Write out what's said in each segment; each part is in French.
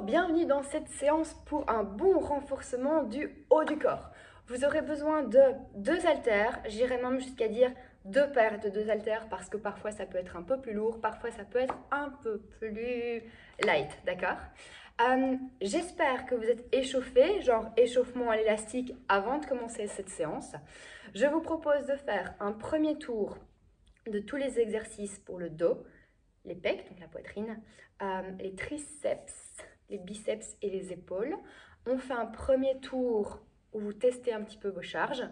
Bonjour, bienvenue dans cette séance pour un bon renforcement du haut du corps. Vous aurez besoin de 2 haltères, j'irai même jusqu'à dire 2 paires de 2 haltères parce que parfois ça peut être un peu plus lourd, parfois ça peut être un peu plus light, d'accord? J'espère que vous êtes échauffés, genre échauffement à l'élastique avant de commencer cette séance. Je vous propose de faire un premier tour de tous les exercices pour le dos, les pecs, donc la poitrine, les triceps, les biceps et les épaules. On fait un premier tour où vous testez un petit peu vos charges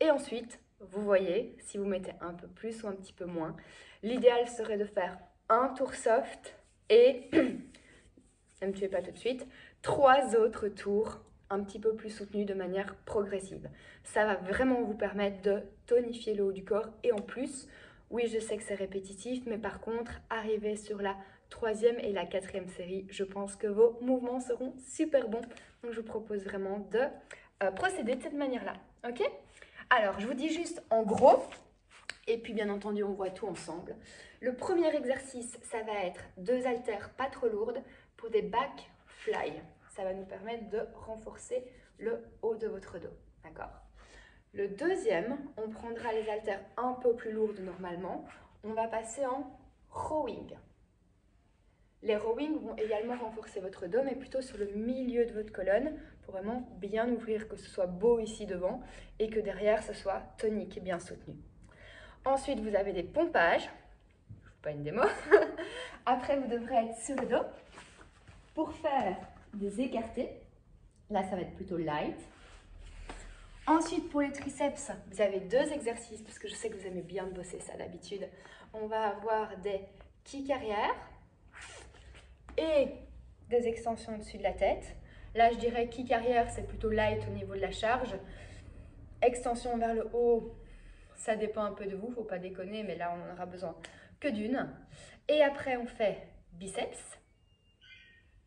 et ensuite, vous voyez si vous mettez un peu plus ou un petit peu moins. L'idéal serait de faire un tour soft et, ne me tuez pas tout de suite, 3 autres tours un petit peu plus soutenus de manière progressive. Ça va vraiment vous permettre de tonifier le haut du corps et en plus, oui, je sais que c'est répétitif, mais par contre, arriver sur la 3e et la 4e série, je pense que vos mouvements seront super bons. Donc, je vous propose vraiment de procéder de cette manière-là. Ok? Alors, je vous dis juste en gros, et puis bien entendu, on voit tout ensemble. Le premier exercice, ça va être 2 haltères pas trop lourdes pour des back fly. Ça va nous permettre de renforcer le haut de votre dos. D'accord? Le deuxième, on prendra les haltères un peu plus lourdes normalement. On va passer en rowing. Les rowing vont également renforcer votre dos, mais plutôt sur le milieu de votre colonne pour vraiment bien ouvrir, que ce soit beau ici devant et que derrière, ce soit tonique et bien soutenu. Ensuite, vous avez des pompages. Je ne fais pas une démo. Après, vous devrez être sur le dos pour faire des écartés. Là, ça va être plutôt light. Ensuite, pour les triceps, vous avez 2 exercices, parce que je sais que vous aimez bien bosser ça d'habitude. On va avoir des kicks arrière et des extensions au-dessus de la tête. Là, je dirais kick arrière, c'est plutôt light au niveau de la charge. Extension vers le haut, ça dépend un peu de vous, il ne faut pas déconner, mais là, on n'en aura besoin que d'une. Et après, on fait biceps,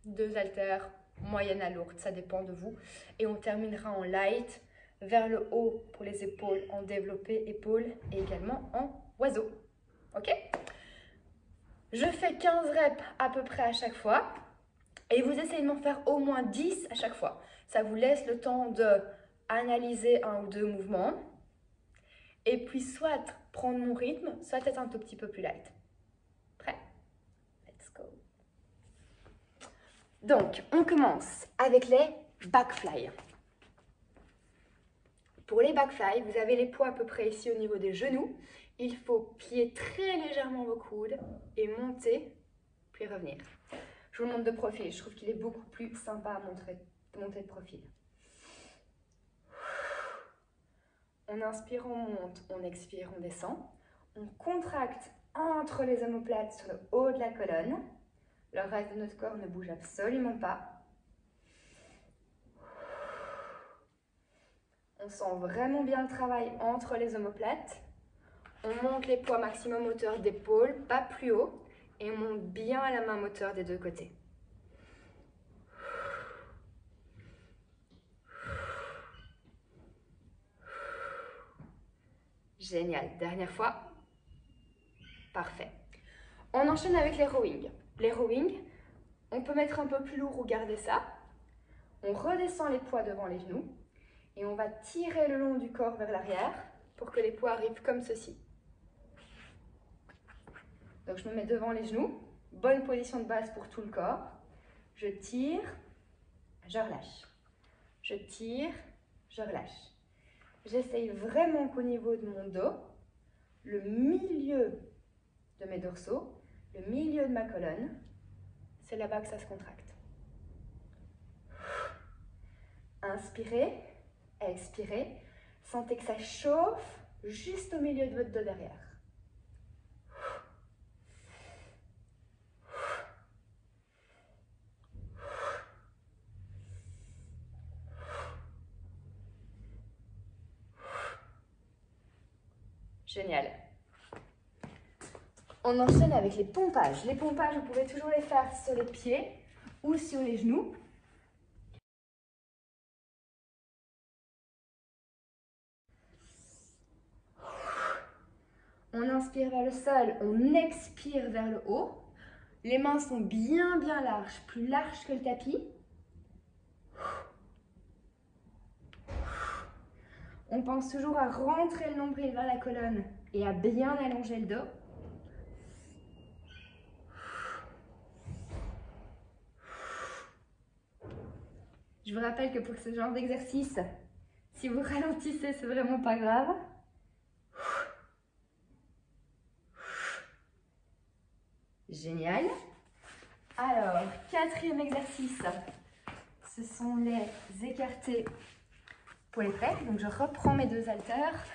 2 haltères, moyenne à lourde, ça dépend de vous. Et on terminera en light, vers le haut pour les épaules, en développé épaules et également en oiseau. Ok? Je fais 15 reps à peu près à chaque fois et vous essayez de m'en faire au moins 10 à chaque fois. Ça vous laisse le temps de analyser 1 ou 2 mouvements et puis soit prendre mon rythme, soit être un tout petit peu plus light. Prêt? Let's go. Donc, on commence avec les backfly. Pour les backfly, vous avez les poids à peu près ici au niveau des genoux. Il faut plier très légèrement vos coudes et monter, puis revenir. Je vous montre de profil. Je trouve qu'il est beaucoup plus sympa à monter de profil. On inspire, on monte. On expire, on descend. On contracte entre les omoplates sur le haut de la colonne. Le reste de notre corps ne bouge absolument pas. On sent vraiment bien le travail entre les omoplates. On monte les poids maximum hauteur d'épaule, pas plus haut. Et on monte bien à la main moteur des 2 côtés. Génial. Dernière fois. Parfait. On enchaîne avec les rowing. Les rowing, on peut mettre un peu plus lourd ou garder ça. On redescend les poids devant les genoux. Et on va tirer le long du corps vers l'arrière pour que les poids arrivent comme ceci. Donc je me mets devant les genoux. Bonne position de base pour tout le corps. Je tire, je relâche. Je tire, je relâche. J'essaye vraiment qu'au niveau de mon dos, le milieu de mes dorsaux, le milieu de ma colonne, c'est là-bas que ça se contracte. Inspirez, expirez. Sentez que ça chauffe juste au milieu de votre dos derrière. Génial. On enchaîne avec les pompages. Les pompages, vous pouvez toujours les faire sur les pieds ou sur les genoux. On inspire vers le sol, on expire vers le haut. Les mains sont bien larges, plus larges que le tapis. On pense toujours à rentrer le nombril vers la colonne et à bien allonger le dos. Je vous rappelle que pour ce genre d'exercice, si vous ralentissez, c'est vraiment pas grave. Génial. Alors, quatrième exercice, ce sont les écartés pour les pecs. Donc, je reprends mes deux haltères.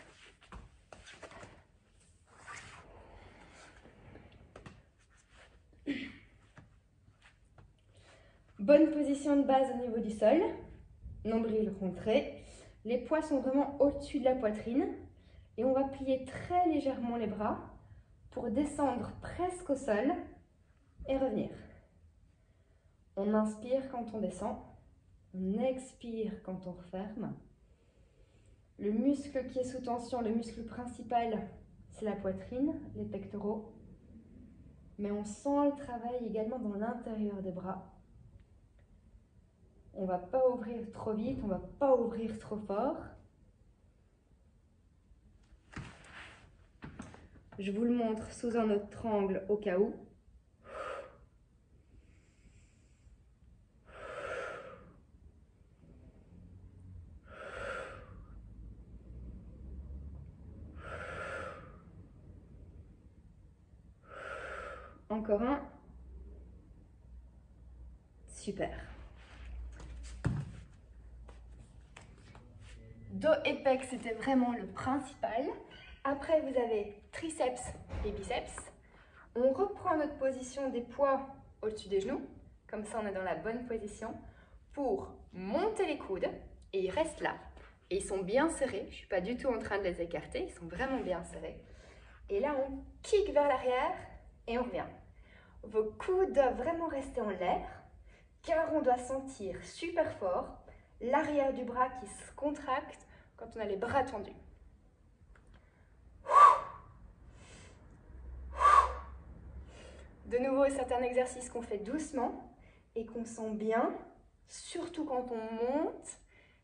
Bonne position de base au niveau du sol. Nombril rentré. Les poids sont vraiment au-dessus de la poitrine. Et on va plier très légèrement les bras pour descendre presque au sol et revenir. On inspire quand on descend. On expire quand on referme. Le muscle qui est sous tension, le muscle principal, c'est la poitrine, les pectoraux. Mais on sent le travail également dans l'intérieur des bras. On ne va pas ouvrir trop vite, on ne va pas ouvrir trop fort. Je vous le montre sous un autre angle au cas où. Encore un. Super. Dos et pecs, c'était vraiment le principal. Après, vous avez triceps et biceps. On reprend notre position des poids au-dessus des genoux. Comme ça, on est dans la bonne position pour monter les coudes. Et ils restent là. Et ils sont bien serrés. Je ne suis pas du tout en train de les écarter. Ils sont vraiment bien serrés. Et là, on kick vers l'arrière et on revient. Vos coudes doivent vraiment rester en l'air, car on doit sentir super fort l'arrière du bras qui se contracte quand on a les bras tendus. De nouveau, c'est un exercice qu'on fait doucement et qu'on sent bien, surtout quand on monte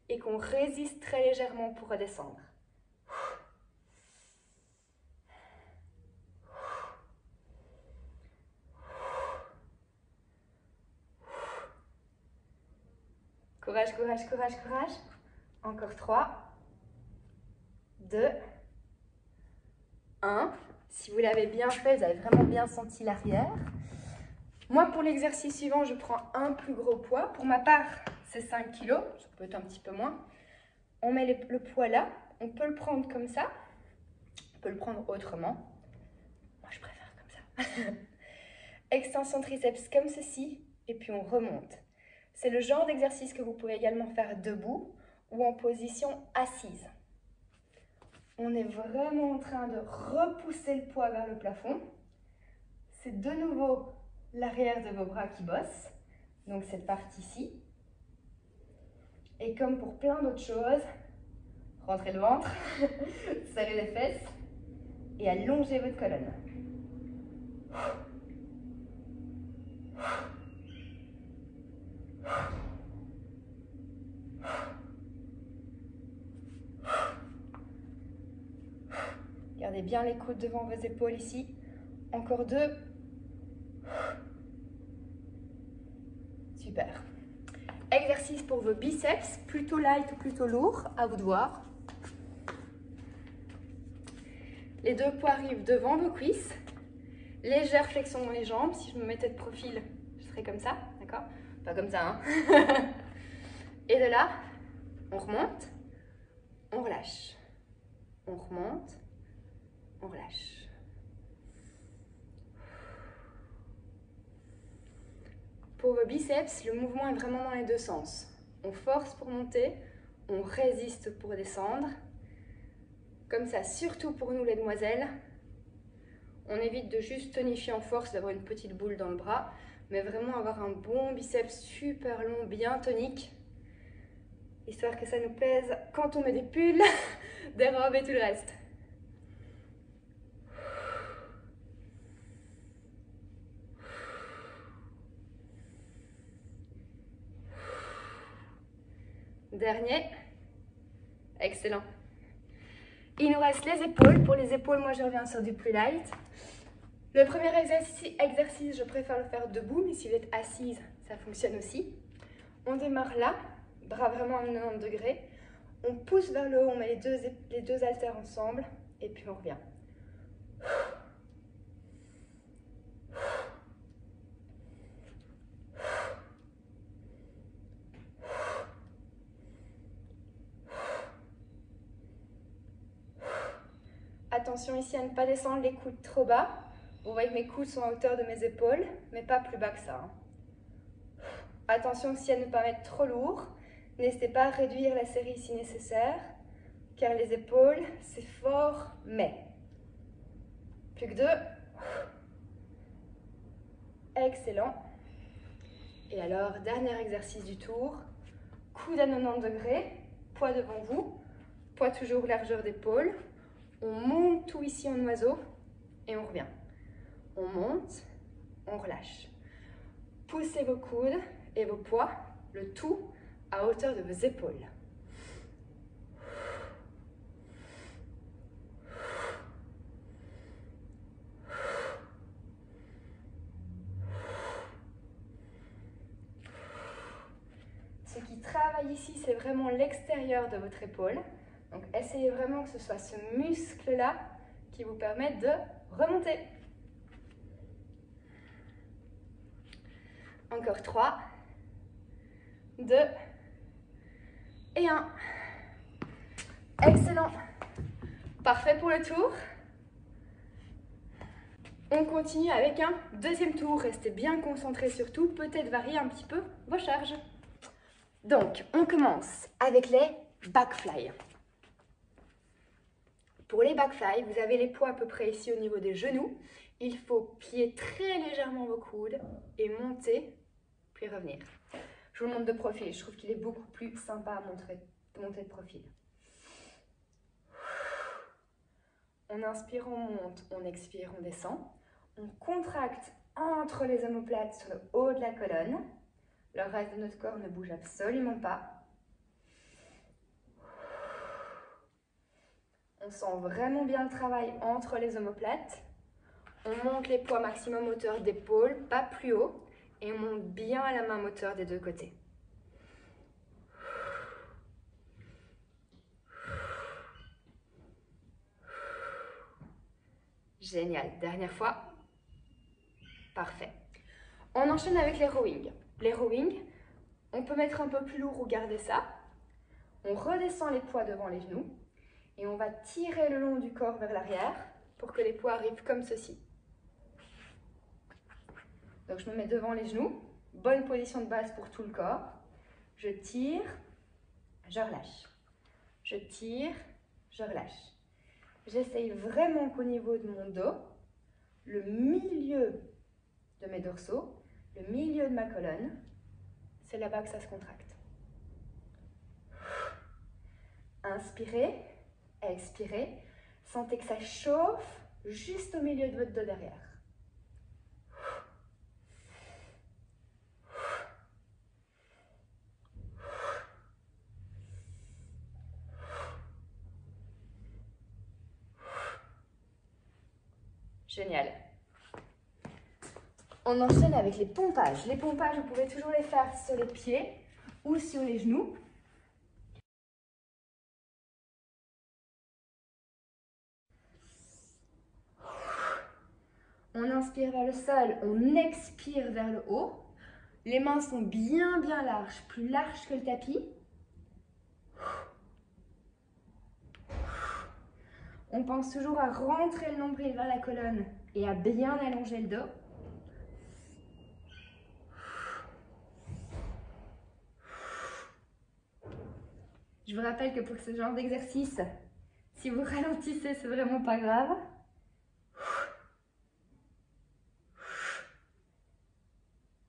et qu'on résiste très légèrement pour redescendre. Courage, courage, courage, courage. Encore 3, 2, 1. Si vous l'avez bien fait, vous avez vraiment bien senti l'arrière. Moi, pour l'exercice suivant, je prends un plus gros poids. Pour ma part, c'est 5 kg. Ça peut être un petit peu moins. On met le poids là. On peut le prendre comme ça. On peut le prendre autrement. Moi, je préfère comme ça. Extension triceps comme ceci. Et puis, on remonte. C'est le genre d'exercice que vous pouvez également faire debout ou en position assise. On est vraiment en train de repousser le poids vers le plafond. C'est de nouveau l'arrière de vos bras qui bosse. Donc cette partie-ci. Et comme pour plein d'autres choses, rentrez le ventre, serrez les fesses et allongez votre colonne. Gardez bien les coudes devant vos épaules ici. Encore 2. Super. Exercice pour vos biceps, plutôt light ou plutôt lourd, à vous de voir. Les deux poids arrivent devant vos cuisses. Légère flexion dans les jambes. Si je me mettais de profil, je serais comme ça, d'accord? Pas comme ça, hein. Et de là, on remonte, on relâche. On remonte, on relâche. Pour vos biceps, le mouvement est vraiment dans les deux sens. On force pour monter, on résiste pour descendre. Comme ça, surtout pour nous les demoiselles, on évite de juste tonifier en force, d'avoir une petite boule dans le bras, mais vraiment avoir un bon biceps super long, bien tonique, histoire que ça nous plaise quand on met des pulls, des robes et tout le reste. Dernier. Excellent. Il nous reste les épaules. Pour les épaules, moi je reviens sur du plus light. Le premier exercice, je préfère le faire debout, mais si vous êtes assise, ça fonctionne aussi. On démarre là, bras vraiment à 90 degrés. On pousse vers le haut, on met les deux haltères ensemble, et puis on revient. Attention ici à ne pas descendre les coudes trop bas. Vous voyez que mes coudes sont à hauteur de mes épaules, mais pas plus bas que ça. Attention aussi à ne pas mettre trop lourd. N'hésitez pas à réduire la série si nécessaire, car les épaules, c'est fort, mais. Plus que 2. Excellent. Et alors, dernier exercice du tour. Coude à 90 degrés, poids devant vous, poids toujours largeur d'épaule. On monte tout ici en oiseau et on revient. On monte, on relâche. Poussez vos coudes et vos poids, le tout à hauteur de vos épaules. Ce qui travaille ici, c'est vraiment l'extérieur de votre épaule. Donc, essayez vraiment que ce soit ce muscle-là qui vous permette de remonter. Encore 3, 2 et 1. Excellent. Parfait pour le tour. On continue avec un deuxième tour. Restez bien concentrés surtout. Peut-être varier un petit peu vos charges. Donc, on commence avec les backfly. Pour les backfly, vous avez les poids à peu près ici au niveau des genoux. Il faut plier très légèrement vos coudes et monter, puis revenir. Je vous le montre de profil. Je trouve qu'il est beaucoup plus sympa à monter de profil. On inspire, on monte. On expire, on descend. On contracte entre les omoplates sur le haut de la colonne. Le reste de notre corps ne bouge absolument pas. On sent vraiment bien le travail entre les omoplates. On monte les poids maximum hauteur d'épaule, pas plus haut. Et on monte bien à la main moteur des deux côtés. Génial. Dernière fois. Parfait. On enchaîne avec les rowing. Les rowing, on peut mettre un peu plus lourd ou garder ça. On redescend les poids devant les genoux. Et on va tirer le long du corps vers l'arrière pour que les poids arrivent comme ceci. Donc je me mets devant les genoux. Bonne position de base pour tout le corps. Je tire, je relâche. Je tire, je relâche. J'essaye vraiment qu'au niveau de mon dos, le milieu de mes dorsaux, le milieu de ma colonne, c'est là-bas que ça se contracte. Inspirez, expirez. Sentez que ça chauffe juste au milieu de votre dos derrière. Génial. On enchaîne avec les pompages. Les pompages, vous pouvez toujours les faire sur les pieds ou sur les genoux. On inspire vers le sol, on expire vers le haut. Les mains sont bien larges, plus larges que le tapis. On pense toujours à rentrer le nombril vers la colonne et à bien allonger le dos. Je vous rappelle que pour ce genre d'exercice, si vous ralentissez, c'est vraiment pas grave.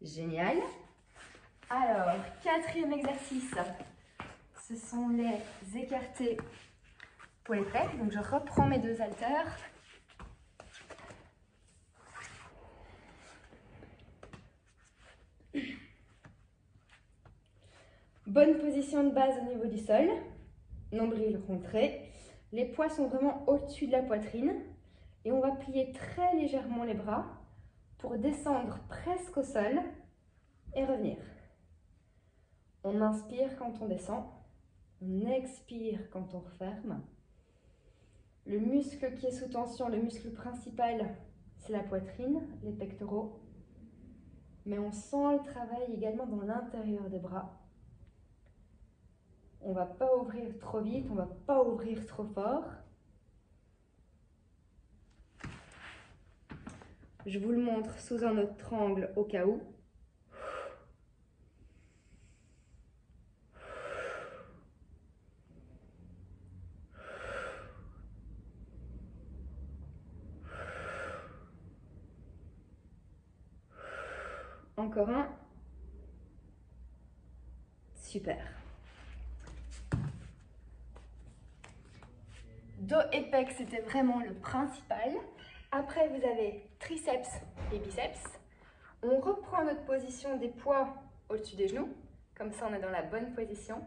Génial. Alors, quatrième exercice, ce sont les écartés pour les pecs. Donc, je reprends mes deux haltères. Bonne position de base au niveau du sol. Nombril rentré. Les poids sont vraiment au-dessus de la poitrine. Et on va plier très légèrement les bras pour descendre presque au sol et revenir. On inspire quand on descend. On expire quand on referme. Le muscle qui est sous tension, le muscle principal, c'est la poitrine, les pectoraux. Mais on sent le travail également dans l'intérieur des bras. On ne va pas ouvrir trop vite, on ne va pas ouvrir trop fort. Je vous le montre sous un autre angle au cas où. Encore un. Super. Dos et pecs, c'était vraiment le principal. Après, vous avez triceps et biceps. On reprend notre position des poids au-dessus des genoux. Comme ça, on est dans la bonne position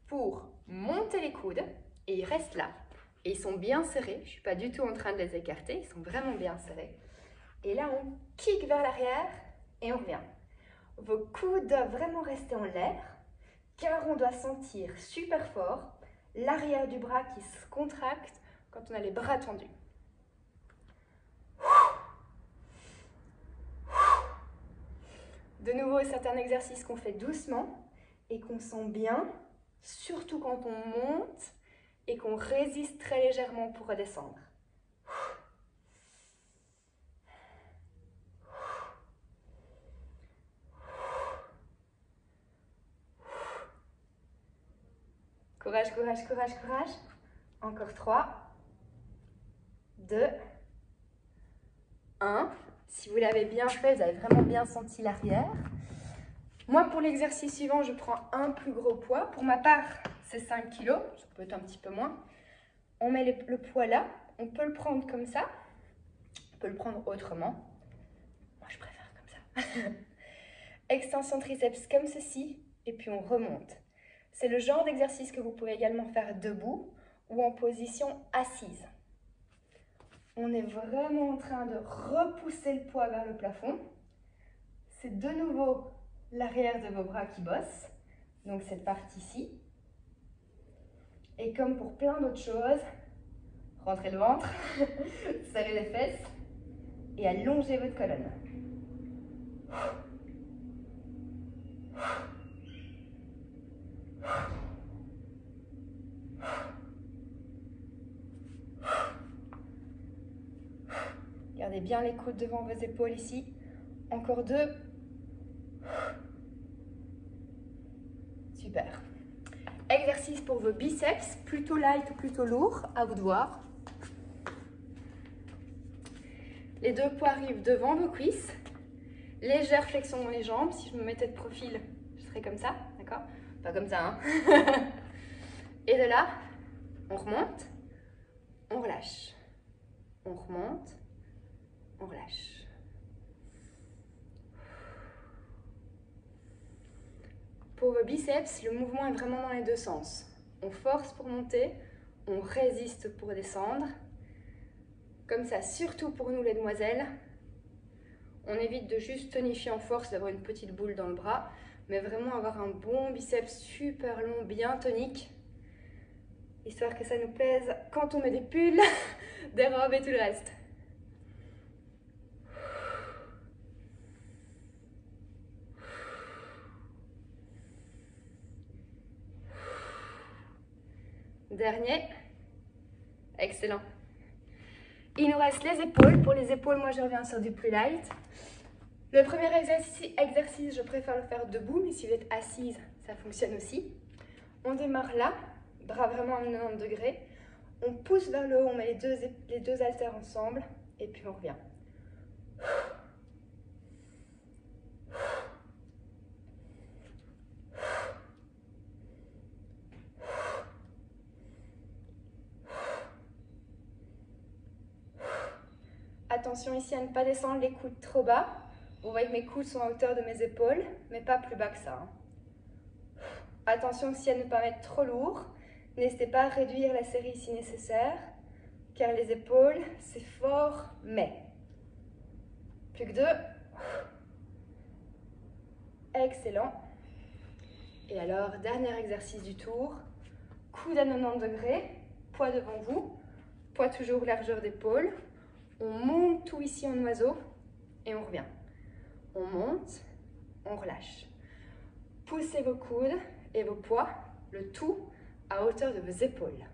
pour monter les coudes. Et ils restent là. Et ils sont bien serrés. Je ne suis pas du tout en train de les écarter. Ils sont vraiment bien serrés. Et là, on kick vers l'arrière et on revient. Vos coudes doivent vraiment rester en l'air, car on doit sentir super fort l'arrière du bras qui se contracte quand on a les bras tendus. De nouveau, c'est un exercice qu'on fait doucement et qu'on sent bien, surtout quand on monte et qu'on résiste très légèrement pour redescendre. Courage, courage, courage, courage. Encore 3, 2, 1. Si vous l'avez bien fait, vous avez vraiment bien senti l'arrière. Moi, pour l'exercice suivant, je prends un plus gros poids. Pour ma part, c'est 5 kg. Ça peut être un petit peu moins. On met le poids là. On peut le prendre comme ça. On peut le prendre autrement. Moi, je préfère comme ça. Extension triceps comme ceci. Et puis, on remonte. C'est le genre d'exercice que vous pouvez également faire debout ou en position assise. On est vraiment en train de repousser le poids vers le plafond. C'est de nouveau l'arrière de vos bras qui bosse, donc cette partie-ci. Et comme pour plein d'autres choses, rentrez le ventre, serrez les fesses et allongez votre colonne. Gardez bien les coudes devant vos épaules ici. Encore 2. Super. Exercice pour vos biceps, plutôt light ou plutôt lourd, à vous de voir. Les deux poids arrivent devant vos cuisses. Légère flexion dans les jambes. Si je me mettais de profil, je serais comme ça, d'accord? Pas comme ça, hein. Et de là, on remonte, on relâche. On remonte, on relâche. Pour vos biceps, le mouvement est vraiment dans les deux sens. On force pour monter, on résiste pour descendre. Comme ça, surtout pour nous les demoiselles, on évite de juste tonifier en force, d'avoir une petite boule dans le bras, mais vraiment avoir un bon biceps super long, bien tonique, histoire que ça nous plaise quand on met des pulls, des robes et tout le reste. Dernier. Excellent. Il nous reste les épaules. Pour les épaules, moi je reviens sur du plus light. Le premier exercice, je préfère le faire debout, mais si vous êtes assise, ça fonctionne aussi. On démarre là, bras vraiment à 90 degrés. On pousse vers le haut, on met les deux haltères ensemble, et puis on revient. Attention ici à ne pas descendre les coudes trop bas. Vous voyez que mes coudes sont à hauteur de mes épaules, mais pas plus bas que ça. Attention aussi à ne pas mettre trop lourd. N'hésitez pas à réduire la série si nécessaire, car les épaules, c'est fort, mais. Plus que 2. Excellent. Et alors, dernier exercice du tour. Coude à 90 degrés, poids devant vous, poids toujours largeur d'épaule. On monte tout ici en oiseau et on revient. On monte, on relâche. Poussez vos coudes et vos poids, le tout à hauteur de vos épaules.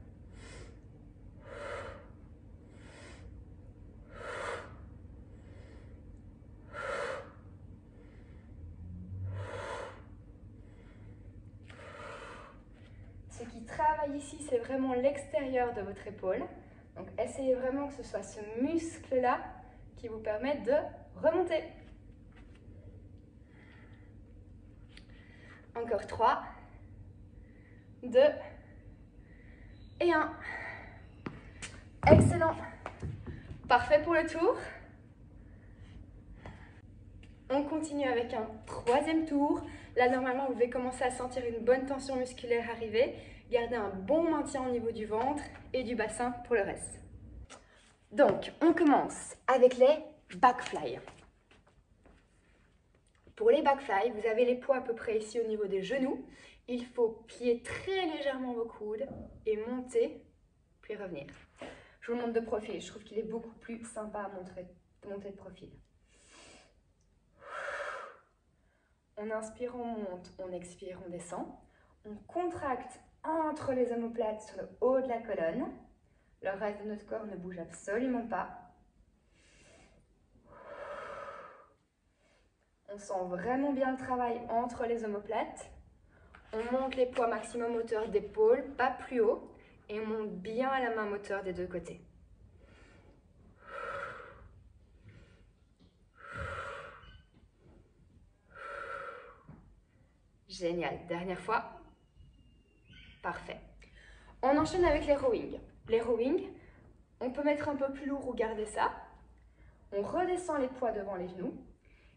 Ce qui travaille ici, c'est vraiment l'extérieur de votre épaule. Donc, essayez vraiment que ce soit ce muscle-là qui vous permette de remonter. Encore 3, 2 et 1. Excellent. Parfait pour le tour. On continue avec un troisième tour. Là, normalement, vous devez commencer à sentir une bonne tension musculaire arriver. Gardez un bon maintien au niveau du ventre et du bassin pour le reste. Donc, on commence avec les backfly. Pour les backfly, vous avez les poids à peu près ici au niveau des genoux. Il faut plier très légèrement vos coudes et monter, puis revenir. Je vous le montre de profil. Je trouve qu'il est beaucoup plus sympa à monter de profil. On inspire, on monte, on expire, on descend. On contracte entre les omoplates sur le haut de la colonne. Le reste de notre corps ne bouge absolument pas. On sent vraiment bien le travail entre les omoplates. On monte les poids maximum hauteur d'épaule, pas plus haut. Et on monte bien à la main moteur des deux côtés. Génial. Dernière fois. Parfait. On enchaîne avec les rowing. Les rowing, on peut mettre un peu plus lourd ou garder ça. On redescend les poids devant les genoux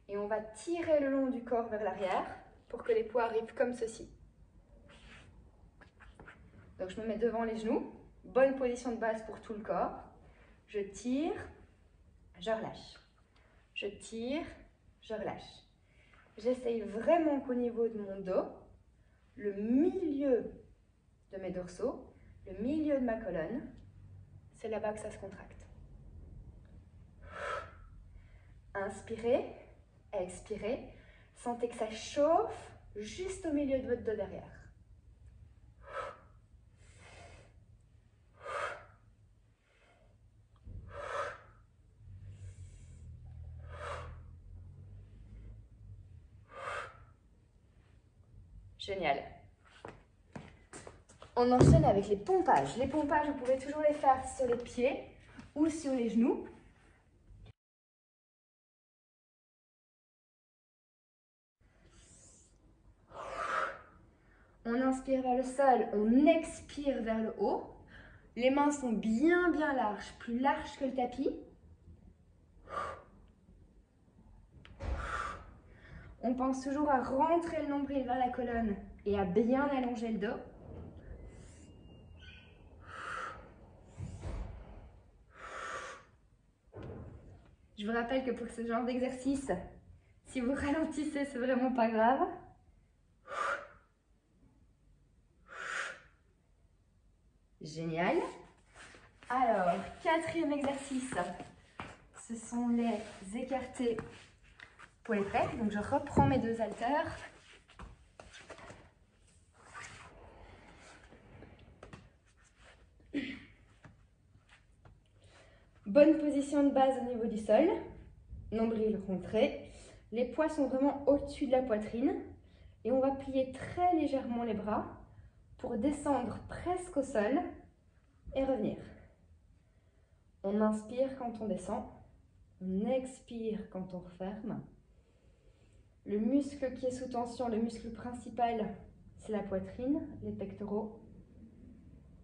et on va tirer le long du corps vers l'arrière pour que les poids arrivent comme ceci. Donc je me mets devant les genoux, bonne position de base pour tout le corps. Je tire, je relâche. Je tire, je relâche. J'essaye vraiment qu'au niveau de mon dos, le milieu de mes dorsaux, le milieu de ma colonne, c'est là-bas que ça se contracte. Inspirez, expirez. Sentez que ça chauffe juste au milieu de votre dos derrière. Génial. On enchaîne avec les pompages. Les pompages, vous pouvez toujours les faire sur les pieds ou sur les genoux. On inspire vers le sol, on expire vers le haut. Les mains sont bien larges, plus larges que le tapis. On pense toujours à rentrer le nombril vers la colonne et à bien allonger le dos. Je vous rappelle que pour ce genre d'exercice, si vous ralentissez, c'est vraiment pas grave. Génial. Alors, quatrième exercice, ce sont les écartés pour les pecs. Donc, je reprends mes deux haltères. Bonne position de base au niveau du sol. Nombril rentré. Les poids sont vraiment au-dessus de la poitrine. Et on va plier très légèrement les bras pour descendre presque au sol et revenir. On inspire quand on descend. On expire quand on referme. Le muscle qui est sous tension, le muscle principal, c'est la poitrine, les pectoraux.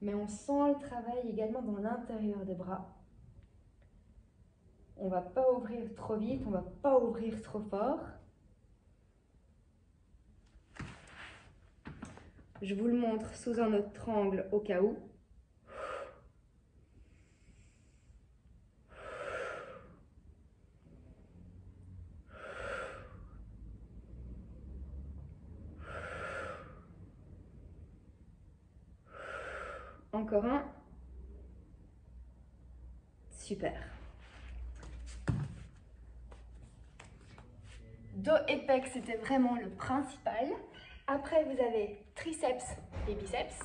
Mais on sent le travail également dans l'intérieur des bras. On ne va pas ouvrir trop vite, on ne va pas ouvrir trop fort. Je vous le montre sous un autre angle au cas où. Encore un. Super. Dos et pecs, c'était vraiment le principal. Après, vous avez triceps et biceps.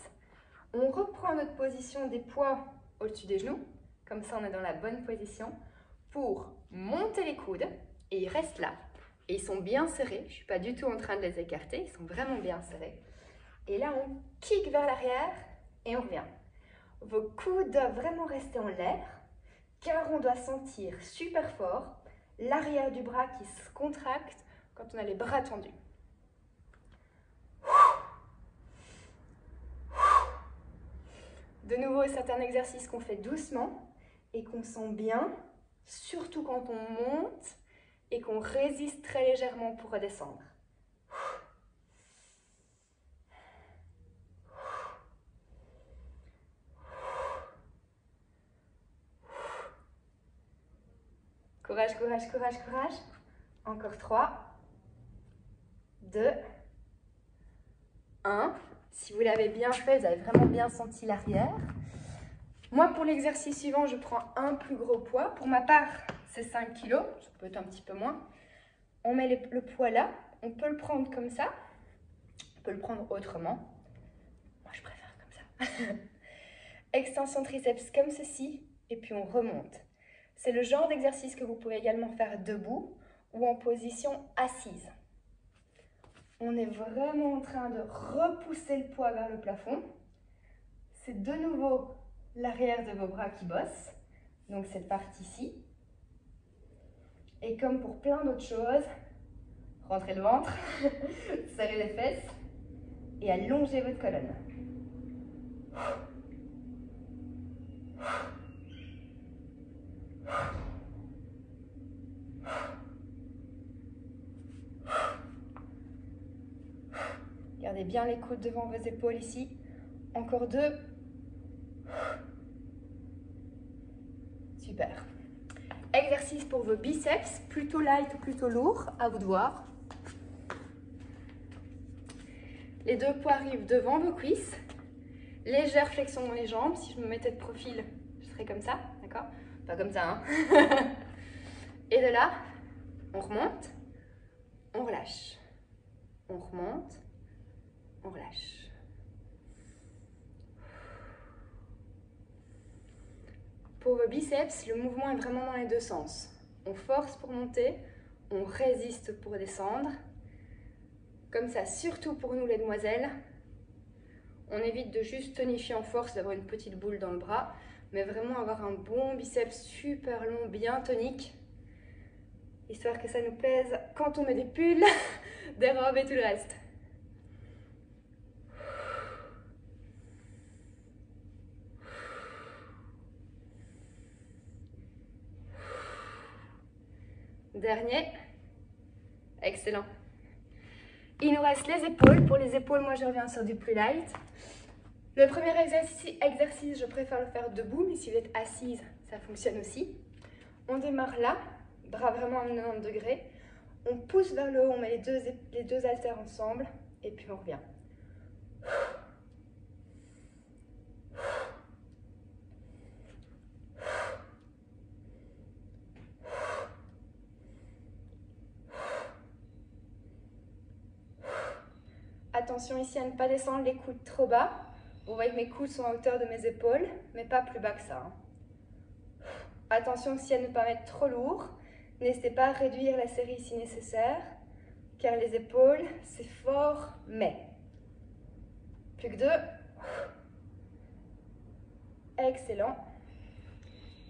On reprend notre position des poids au-dessus des genoux. Comme ça, on est dans la bonne position pour monter les coudes. Et ils restent là. Et ils sont bien serrés. Je ne suis pas du tout en train de les écarter. Ils sont vraiment bien serrés. Et là, on kick vers l'arrière et on revient. Vos coudes doivent vraiment rester en l'air, car on doit sentir super fort l'arrière du bras qui se contracte quand on a les bras tendus. De nouveau, c'est un exercice qu'on fait doucement et qu'on sent bien, surtout quand on monte et qu'on résiste très légèrement pour redescendre. Courage, courage, courage, courage. Encore 3, 2, 1. Si vous l'avez bien fait, vous avez vraiment bien senti l'arrière. Moi, pour l'exercice suivant, je prends un plus gros poids. Pour ma part, c'est 5 kg. Ça peut être un petit peu moins. On met le poids là. On peut le prendre comme ça. On peut le prendre autrement. Moi, je préfère comme ça. Extension triceps comme ceci. Et puis, on remonte. C'est le genre d'exercice que vous pouvez également faire debout ou en position assise. On est vraiment en train de repousser le poids vers le plafond. C'est de nouveau l'arrière de vos bras qui bosse, donc cette partie-ci. Et comme pour plein d'autres choses, rentrez le ventre, serrez les fesses et allongez votre colonne. Gardez bien les coudes devant vos épaules ici. Encore 2. Super. Exercice pour vos biceps, plutôt light ou plutôt lourd, à vous de voir. Les deux poids arrivent devant vos cuisses. Légère flexion dans les jambes. Si je me mettais de profil, je serais comme ça, d'accord? Pas comme ça, hein. Et de là, on remonte, on relâche. On remonte, on relâche. Pour vos biceps, le mouvement est vraiment dans les deux sens. On force pour monter, on résiste pour descendre. Comme ça, surtout pour nous les demoiselles, on évite de juste tonifier en force, d'avoir une petite boule dans le bras, mais vraiment avoir un bon biceps super long, bien tonique, histoire que ça nous plaise quand on met des pulls, des robes et tout le reste. Dernier. Excellent. Il nous reste les épaules. Pour les épaules, moi je reviens sur du plus light. Le premier exercice, je préfère le faire debout, mais si vous êtes assise, ça fonctionne aussi. On démarre là, bras vraiment à 90 degrés. On pousse vers le haut, on met les deux haltères ensemble, et puis on revient. Attention ici à ne pas descendre les coudes trop bas. Vous voyez que mes coudes sont à hauteur de mes épaules, mais pas plus bas que ça. Attention aussi à ne pas mettre trop lourd. N'hésitez pas à réduire la série si nécessaire, car les épaules, c'est fort, mais. Plus que 2. Excellent.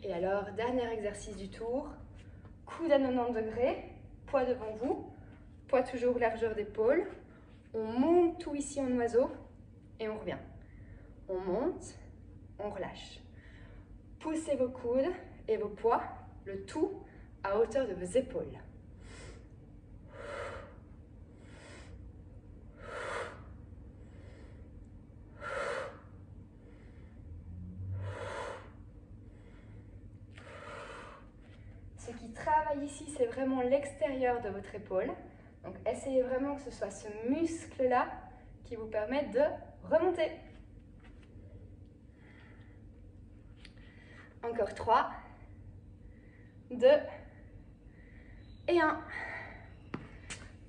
Et alors, dernier exercice du tour. Coude à 90 degrés, poids devant vous, poids toujours largeur d'épaule. On monte tout ici en oiseau et on revient. On monte, on relâche. Poussez vos coudes et vos poids, le tout à hauteur de vos épaules. qui travaille ici, c'est vraiment l'extérieur de votre épaule. Donc essayez vraiment que ce soit ce muscle-là qui vous permette de remonter. Encore 3, 2 et 1.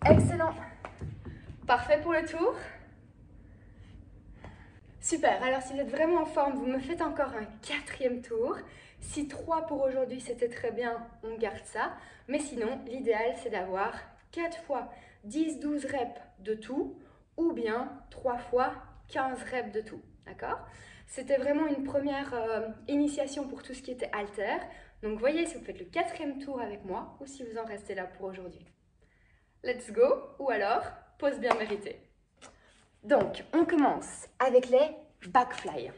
Excellent. Parfait pour le tour. Super, alors si vous êtes vraiment en forme, vous me faites encore un 4e tour. Si 3 pour aujourd'hui c'était très bien, on garde ça. Mais sinon, l'idéal c'est d'avoir 4 fois 10-12 reps de tout ou bien 3 fois 15 reps de tout. D'accord? C'était vraiment une première initiation pour tout ce qui était haltère. Donc voyez si vous faites le 4e tour avec moi ou si vous en restez là pour aujourd'hui. Let's go, ou alors pause bien méritée. Donc, on commence avec les backfly.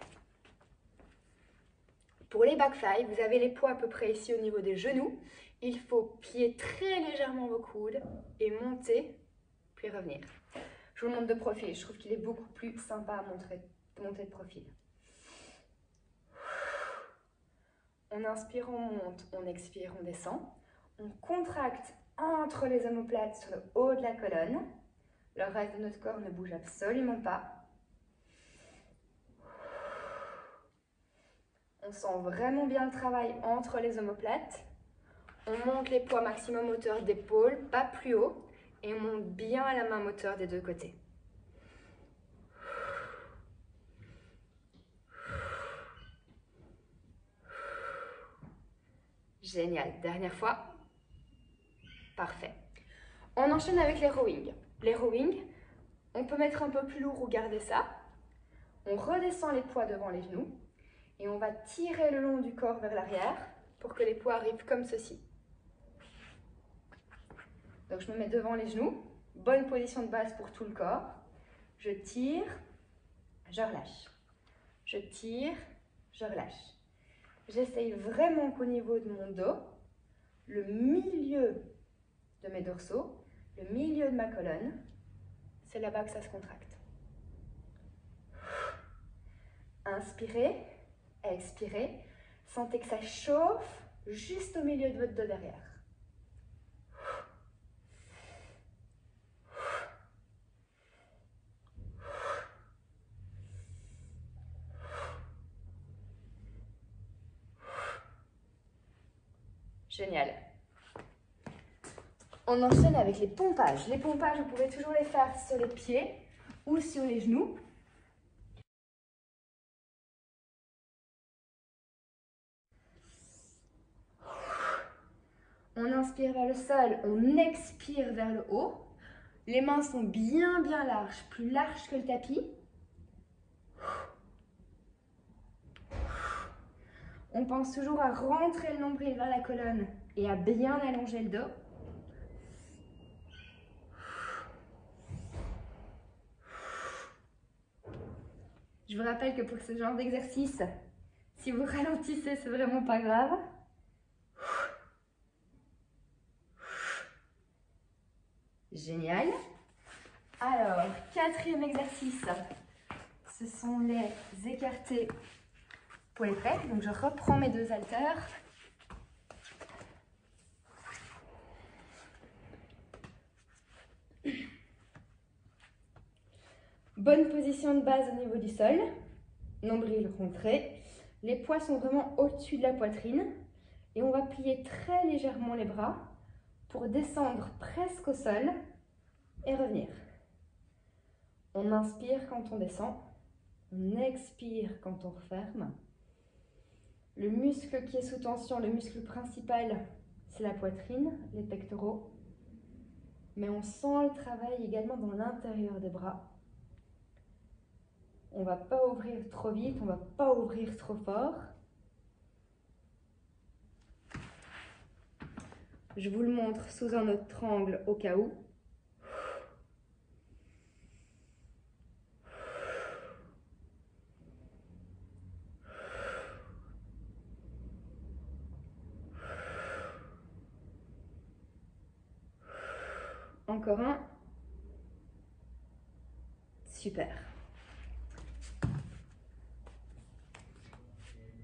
Pour les backfly, vous avez les poids à peu près ici au niveau des genoux. Il faut plier très légèrement vos coudes et monter, puis revenir. Je vous le montre de profil, je trouve qu'il est beaucoup plus sympa à monter de profil. On inspire, on monte, on expire, on descend. On contracte entre les omoplates sur le haut de la colonne. Le reste de notre corps ne bouge absolument pas. On sent vraiment bien le travail entre les omoplates. On monte les poids maximum hauteur d'épaule, pas plus haut. Et on monte bien à la main moteur des deux côtés. Génial. Dernière fois. Parfait. On enchaîne avec les rowing. Les rowing, on peut mettre un peu plus lourd ou garder ça. On redescend les poids devant les genoux et on va tirer le long du corps vers l'arrière pour que les poids arrivent comme ceci. Donc je me mets devant les genoux, bonne position de base pour tout le corps. Je tire, je relâche. Je tire, je relâche. J'essaye vraiment qu'au niveau de mon dos, le milieu de mes dorsaux, le milieu de ma colonne, c'est là-bas que ça se contracte. Inspirez, expirez. Sentez que ça chauffe juste au milieu de votre dos derrière. Génial. On enchaîne avec les pompages. Les pompages, vous pouvez toujours les faire sur les pieds ou sur les genoux. On inspire vers le sol, on expire vers le haut. Les mains sont bien larges, plus larges que le tapis. On pense toujours à rentrer le nombril vers la colonne et à bien allonger le dos. Je vous rappelle que pour ce genre d'exercice, si vous ralentissez, c'est vraiment pas grave. Génial. Alors, 4e exercice, ce sont les écartés pour les pecs. Donc, je reprends mes 2 haltères. Bonne position de base au niveau du sol. Nombril rentré. Les poids sont vraiment au-dessus de la poitrine. Et on va plier très légèrement les bras pour descendre presque au sol et revenir. On inspire quand on descend. On expire quand on referme. Le muscle qui est sous tension, le muscle principal, c'est la poitrine, les pectoraux. Mais on sent le travail également dans l'intérieur des bras. On ne va pas ouvrir trop vite, on ne va pas ouvrir trop fort. Je vous le montre sous un autre angle au cas où. Encore un. Super.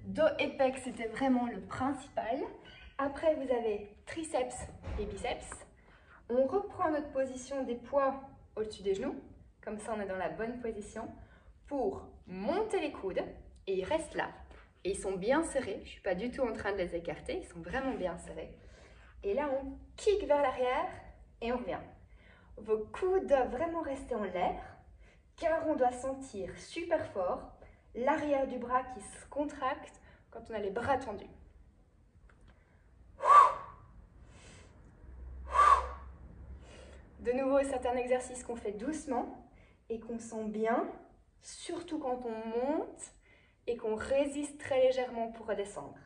Dos et pecs, c'était vraiment le principal. Après, vous avez triceps et biceps. On reprend notre position des poids au-dessus des genoux. Comme ça, on est dans la bonne position pour monter les coudes. Et ils restent là. Et ils sont bien serrés. Je ne suis pas du tout en train de les écarter. Ils sont vraiment bien serrés. Et là, on kick vers l'arrière et on revient. Vos coudes doivent vraiment rester en l'air, car on doit sentir super fort l'arrière du bras qui se contracte quand on a les bras tendus. De nouveau, c'est un exercice qu'on fait doucement et qu'on sent bien, surtout quand on monte et qu'on résiste très légèrement pour redescendre.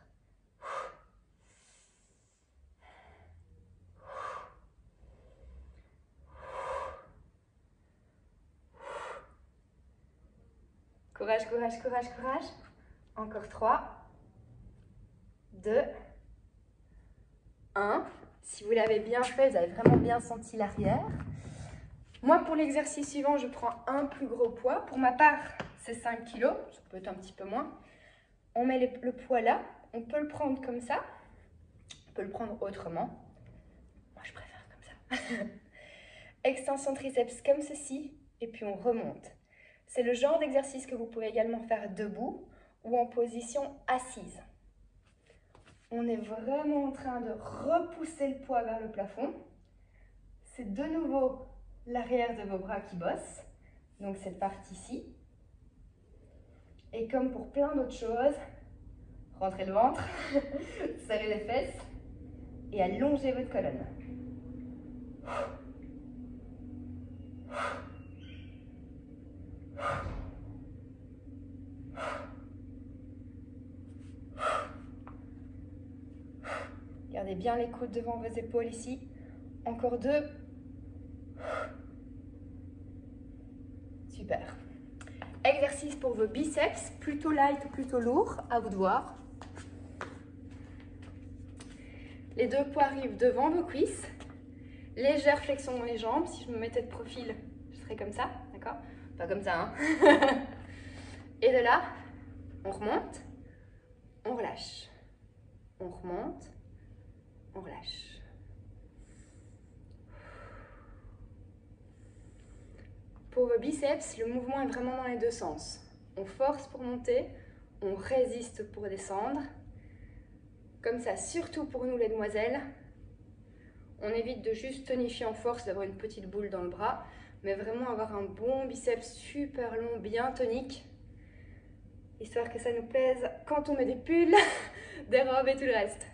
Courage, courage, courage, courage. Encore 3, 2, 1. Si vous l'avez bien fait, vous avez vraiment bien senti l'arrière. Moi, pour l'exercice suivant, je prends un plus gros poids. Pour ma part, c'est 5 kg. Ça peut être un petit peu moins. On met le poids là. On peut le prendre comme ça. On peut le prendre autrement. Moi, je préfère comme ça. Extension triceps comme ceci. Et puis, on remonte. C'est le genre d'exercice que vous pouvez également faire debout ou en position assise. On est vraiment en train de repousser le poids vers le plafond. C'est de nouveau l'arrière de vos bras qui bosse, donc cette partie-ci. Et comme pour plein d'autres choses, rentrez le ventre, serrez les fesses et allongez votre colonne. Gardez bien les coudes devant vos épaules ici. Encore 2. Super. Exercice pour vos biceps, plutôt light ou plutôt lourd, à vous de voir. Les deux poids arrivent devant vos cuisses. Légère flexion dans les jambes. Si je me mettais de profil, je serais comme ça, d'accord? Pas comme ça, hein. Et de là, on remonte, on relâche. On remonte, on relâche. Pour vos biceps, le mouvement est vraiment dans les deux sens. On force pour monter, on résiste pour descendre. Comme ça, surtout pour nous les demoiselles, on évite de juste tonifier en force, d'avoir une petite boule dans le bras, mais vraiment avoir un bon biceps super long, bien tonique, histoire que ça nous plaise quand on met des pulls, des robes et tout le reste.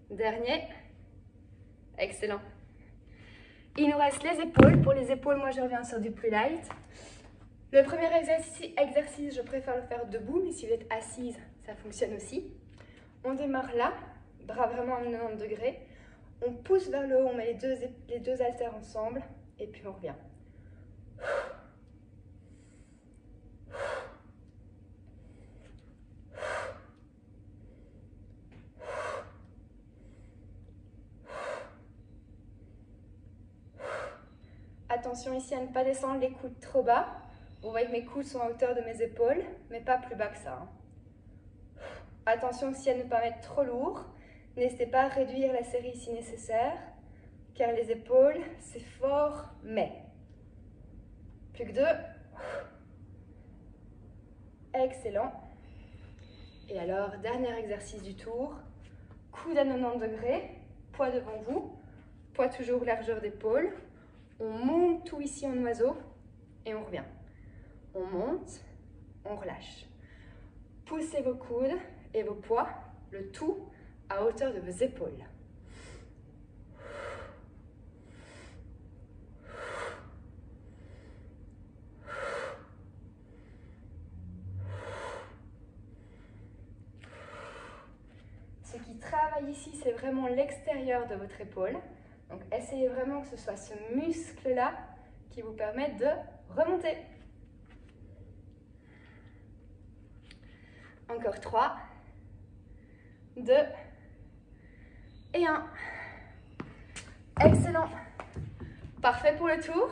Dernier. Excellent. Il nous reste les épaules. Pour les épaules, moi je reviens sur du plus light. Le premier exercice, je préfère le faire debout, mais si vous êtes assise, ça fonctionne aussi. On démarre là, bras vraiment à 90 degrés. On pousse vers le haut, on met les deux haltères ensemble, et puis on revient. Attention ici à ne pas descendre les coudes trop bas. Vous voyez que mes coudes sont à hauteur de mes épaules, mais pas plus bas que ça, hein. Attention aussi à ne pas mettre trop lourd. N'hésitez pas à réduire la série si nécessaire, car les épaules, c'est fort, mais. Plus que 2. Excellent. Et alors, dernier exercice du tour. Coude à 90 degrés, poids devant vous, poids toujours largeur d'épaule. On monte tout ici en oiseau et on revient. On monte, on relâche. Poussez vos coudes et vos poids, le tout à hauteur de vos épaules. Ce qui travaille ici, c'est vraiment l'extérieur de votre épaule. Donc, essayez vraiment que ce soit ce muscle-là qui vous permette de remonter. Encore 3, 2 et 1. Excellent. Parfait pour le tour?